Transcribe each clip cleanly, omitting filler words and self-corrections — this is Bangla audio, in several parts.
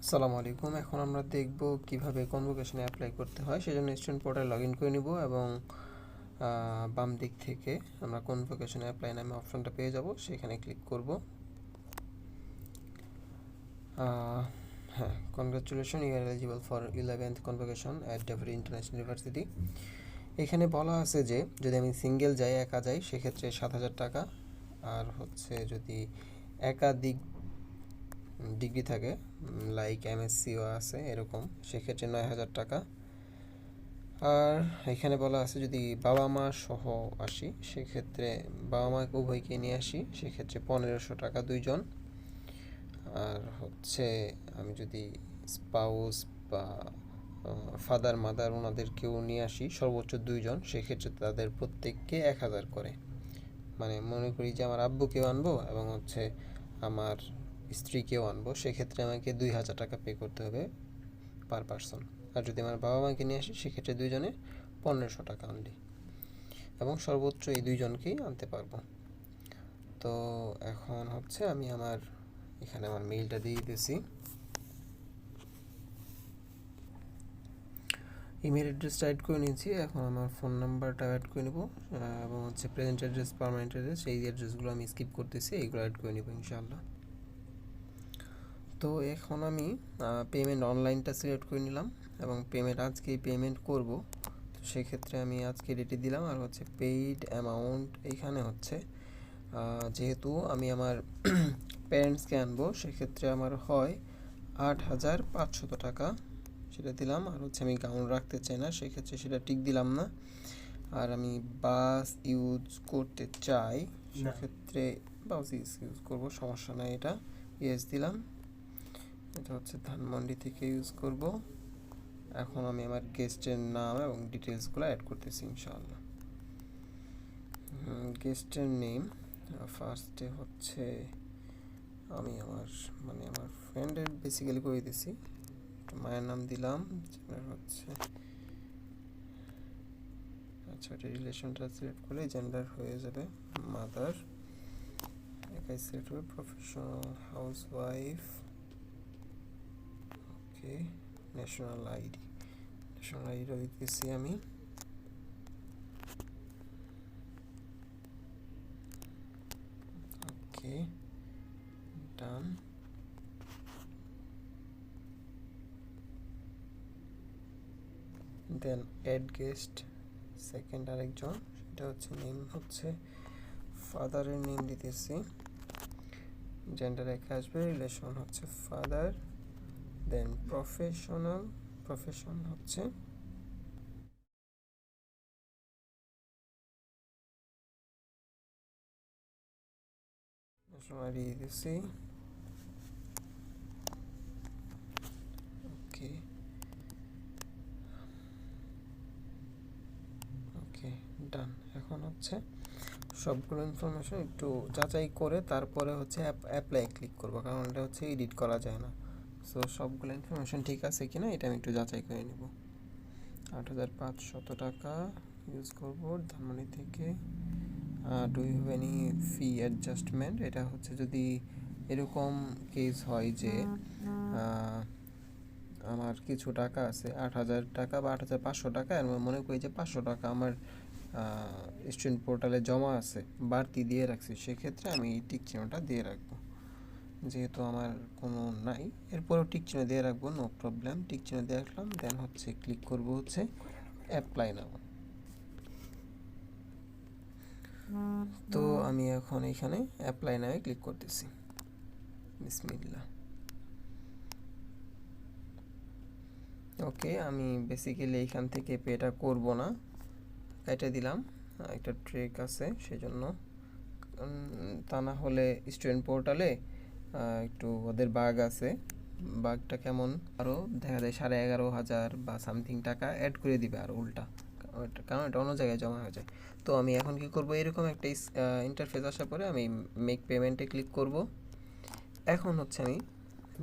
আসসালামু আলাইকুম। এখন আমরা দেখব কিভাবে কনভোকেশনে অ্যাপ্লাই করতে হয়। সেজন্য স্টুডেন্ট পোর্টালে লগ ইন করে নিব এবং বাম দিক থেকে আমরা কনভোকেশনে অ্যাপ্লাই নামে অপশনটা পেয়ে যাব, সেখানে ক্লিক করব। হ্যাঁ, congratulation, you are eligible for 11th convocation at Daffodil International University. এখানে বলা আছে যে যদি আমি সিঙ্গেল যাই, একা যাই, সেক্ষেত্রে 7,000 টাকা, আর হচ্ছে যদি একাধিক ডিগ্রি থাকে লাইক এমএসসিও আছে এরকম, সেক্ষেত্রে 9,000 টাকা। আর এখানে বলা আছে যদি বাবা মা সহ আসি, সেক্ষেত্রে বাবা মা উভয়কে নিয়ে আসি, সেক্ষেত্রে 1,500 টাকা দুইজন। আর হচ্ছে আমি যদি স্পাউস বা ফাদার মাদার ওনাদেরকেও নিয়ে আসি, সর্বোচ্চ দুইজন, সেক্ষেত্রে তাদের প্রত্যেককে 1,000 করে। মানে মনে করি যে আমার আব্বুকেও আনবো এবং হচ্ছে আমার স্ত্রীকেও আনবো, সেক্ষেত্রে আমাকে 2,000 টাকা পে করতে হবে পার পারসন। আর যদি আমার বাবা মাকে নিয়ে আসি, সেক্ষেত্রে দুইজনে 1,500 টাকা অনলি, এবং সর্বোচ্চ এই দুইজনকেই আনতে পারবো। তো এখন হচ্ছে আমি এখানে আমার মেইলটা দিয়ে দিতেছি। ইমেল অ্যাড্রেসটা অ্যাড করে নিয়েছি। এখন আমার ফোন নাম্বারটা অ্যাড করে নেব এবং হচ্ছে প্রেজেন্ট অ্যাড্রেস, পার্মানেন্ট অ্যাড্রেস, এই অ্যাড্রেসগুলো আমি স্কিপ করতেছি, এইগুলো অ্যাড করে নেব ইনশাআল্লাহ। তো এখন আমি পেমেন্ট অনলাইনটা সিলেক্ট করে নিলাম এবং পেমেন্ট আজকেই পেমেন্ট করব। তো সেক্ষেত্রে আমি আজকে ডেটে দিলাম। আর হচ্ছে পেইড অ্যামাউন্ট এইখানে হচ্ছে যেহেতু আমি আমার প্যারেন্টসকে আনবো, সেক্ষেত্রে আমার হয় 8,500 টাকা, সেটা দিলাম। আর হচ্ছে আমি গাউন রাখতে চাই না, সেক্ষেত্রে সেটা টিক দিলাম না। আর আমি বাস ইউজ করতে চাই, সেক্ষেত্রে বাস ইউজ করবো, সমস্যা নাই, এটা ইয়েস দিলাম। এটা হচ্ছে ধানমন্ডি থেকে ইউজ করব। এখন আমি আমার গেস্টের নাম এবং ডিটেলসগুলো অ্যাড করতেছি ইনশাআল্লাহ। গেস্টের নেম ফার্স্টে হচ্ছে আমি আমার ফ্রেন্ডের বেসিক্যালি করে দিছি, মায়ের নাম দিলাম, জেন্ডার হচ্ছে, আচ্ছা এটা রিলেশনটা সিলেক্ট করলে জেন্ডার হয়ে যাবে মাদার, একাই সিলেক্ট হবে, প্রফেশনাল হাউসওয়াইফ, ওকে, ন্যাশনাল আইডি দিতেছি আমি। ওকে, ডান। দেন অ্যাড গেস্ট, সেকেন্ড আরেকজন, সেটা হচ্ছে নেম হচ্ছে ফাদারের নেম দিতেছি, জেন্ডার একা আসবে, রিলেশন হচ্ছে ফাদার, দেন প্রফেশন হচ্ছে ন্যাশনাল আইডি দিতেছি, ওকে ওকে, ডান। এখন হচ্ছে সবগুলো ইনফরমেশন একটু যাচাই করে তারপরে হচ্ছে অ্যাপ্লাই ক্লিক করবো, কারণ এটা হচ্ছে এডিট করা যায় না। সো সবগুলো ইনফরমেশন ঠিক আছে কিনা এটা আমি একটু যাচাই করে নেব। 8,500 টাকা ইউজ করবো ধানমন্ডি থেকে। Do you have any fee adjustment, এটা হচ্ছে যদি এরকম কেস হয় যে আমার কিছু টাকা আছে 8,000 টাকা বা 8,500 টাকা, আর মনে করি যে 500 টাকা আমার স্টুডেন্ট পোর্টালে জমা আছে, বাড়তি দিয়ে রাখছি, সেক্ষেত্রে আমি এই টিক চিহ্নটা দিয়ে রাখবো। যেহেতু আমার কোনো নাই, এরপরেও টিক চিহ্ন দিয়ে রাখবো, নো প্রবলেম, টিক চিহ্ন দিয়ে রাখলাম। দেন হচ্ছে ক্লিক করব হচ্ছে অ্যাপ্লাই নাও। তো আমি এখন এখানে অ্যাপ্লাই নামে ক্লিক করতেছি, বিসমিল্লাহ। ওকে, আমি বেসিক্যালি এইখান থেকে পেটা করব না, কেটে দিলাম, একটা ট্রেক আছে সেজন্য। তা না হলে স্টুডেন্ট পোর্টালে একটু ওদের বাগ আছে, বাগটা কেমন, আরও দেখা যায় 11,500 বা সামথিং টাকা অ্যাড করে দিবে আর উল্টা, কারণ এটা অন্য জায়গায় জমা হয়ে যায়। তো আমি এখন কি করব, এরকম একটা ইন্টারফেস আসার পরে আমি মেক পেমেন্টে ক্লিক করব। এখন হচ্ছে আমি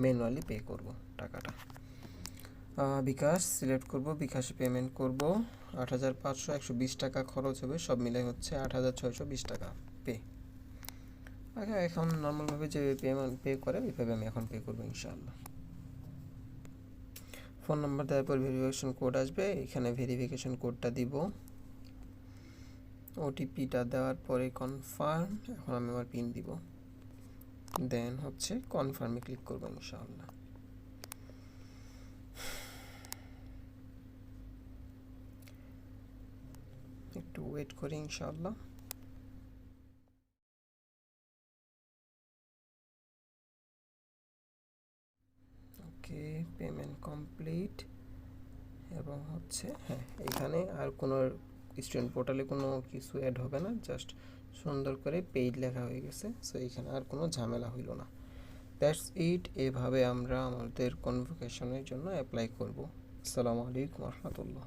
ম্যানুয়ালি পে করব টাকাটা। বিকাশ সিলেক্ট করব, বিকাশে পেমেন্ট করব। 8,500, 120 টাকা খরচ হবে, সব মিলে হচ্ছে 8,620 টাকা পে। আচ্ছা, এখন নর্মালভাবে যে পেমেন্ট পে করে ওইভাবে আমি এখন পে করবো ইনশাআল্লাহ। ফোন নাম্বার দেওয়ার পর ভেরিফিকেশন কোড আসবে, এখানে ভেরিফিকেশন কোডটা দিব, ওটিপিটা দেওয়ার পরে কনফার্ম। এখন আমি আমার পিন দিব, দেন হচ্ছে কনফার্মে ক্লিক করবো ইনশাআল্লাহ। একটু ওয়েট করি ইনশাআল্লাহ। ওকে, পেমেন্ট কমপ্লিট। এবং হচ্ছে হ্যাঁ, এখানে আর কোনো স্টুডেন্ট পোর্টালে কোনো কিছু অ্যাড হবে না, জাস্ট সুন্দর করে পেইড লেখা হয়ে গেছে। সো এখানে আর কোনো ঝামেলা হইল না। That's it. এভাবে আমরা আমাদের কনভোকেশনের জন্য অ্যাপ্লাই করব। আসসালামু আলাইকুম রহমতুল্লাহ।